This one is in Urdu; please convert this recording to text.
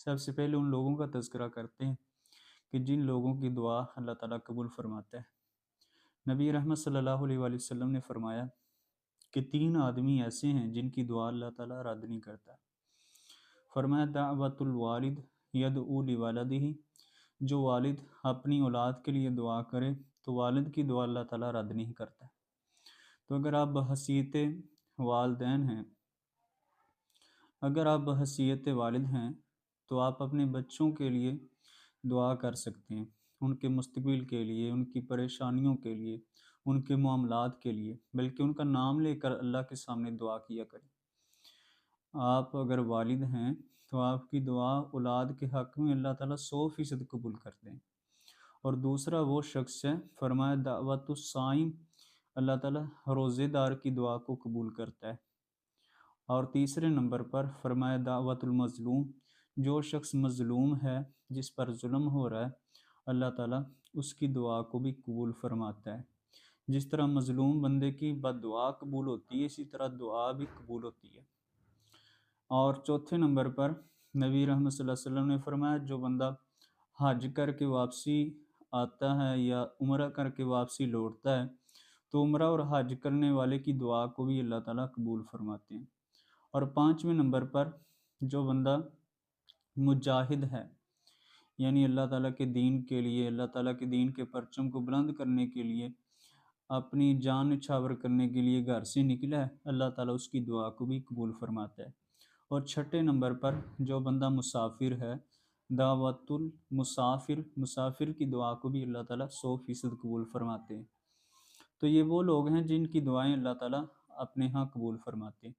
سب سے پہلے ان لوگوں کا تذکرہ کرتے ہیں کہ جن لوگوں کی دعا اللہ تعالیٰ قبول فرماتا ہے۔ نبی رحمت صلی اللہ علیہ وآلہ وسلم نے فرمایا کہ 3 آدمی ایسے ہیں جن کی دعا اللہ تعالیٰ رد نہیں کرتا۔ فرمایا دعوت الوالد یدعو لولدہ، جو والد اپنی اولاد کے لیے دعا کرے تو والد کی دعا اللہ تعالیٰ رد نہیں کرتا۔ تو اگر آپ بحیثیت والدین ہیں، اگر آپ بحیثیت والد ہیں تو آپ اپنے بچوں کے لیے دعا کر سکتے ہیں، ان کے مستقبل کے لیے، ان کی پریشانیوں کے لیے، ان کے معاملات کے لیے، بلکہ ان کا نام لے کر اللہ کے سامنے دعا کیا کریں۔ آپ اگر والد ہیں تو آپ کی دعا اولاد کے حق میں اللہ تعالیٰ 100% قبول کرتے ہیں۔ اور دوسرا وہ شخص ہے، فرمایا دعوت الصائم، اللہ تعالیٰ روزے دار کی دعا کو قبول کرتا ہے۔ اور تیسرے نمبر پر فرمایا دعوت المظلوم، جو شخص مظلوم ہے، جس پر ظلم ہو رہا ہے، اللہ تعالیٰ اس کی دعا کو بھی قبول فرماتا ہے۔ جس طرح مظلوم بندے کی بد دعا قبول ہوتی ہے، اسی طرح دعا بھی قبول ہوتی ہے۔ اور چوتھے نمبر پر نبی رحمت صلی اللہ علیہ وسلم نے فرمایا جو بندہ حج کر کے واپسی آتا ہے یا عمرہ کر کے واپسی لوٹتا ہے تو عمرہ اور حج کرنے والے کی دعا کو بھی اللہ تعالیٰ قبول فرماتے ہیں۔ اور 5ویں نمبر پر جو بندہ مجاہد ہے، یعنی اللہ تعالیٰ کے دین کے لیے، اللہ تعالیٰ کے دین کے پرچم کو بلند کرنے کے لیے، اپنی جان نچھاور کرنے کے لیے گھر سے نکلا ہے، اللہ تعالیٰ اس کی دعا کو بھی قبول فرماتا ہے۔ اور 6 نمبر پر جو بندہ مسافر ہے، دعوت المسافر، مسافر کی دعا کو بھی اللہ تعالیٰ 100% قبول فرماتے ہیں۔ تو یہ وہ لوگ ہیں جن کی دعائیں اللہ تعالیٰ اپنے ہاں قبول فرماتے ہیں۔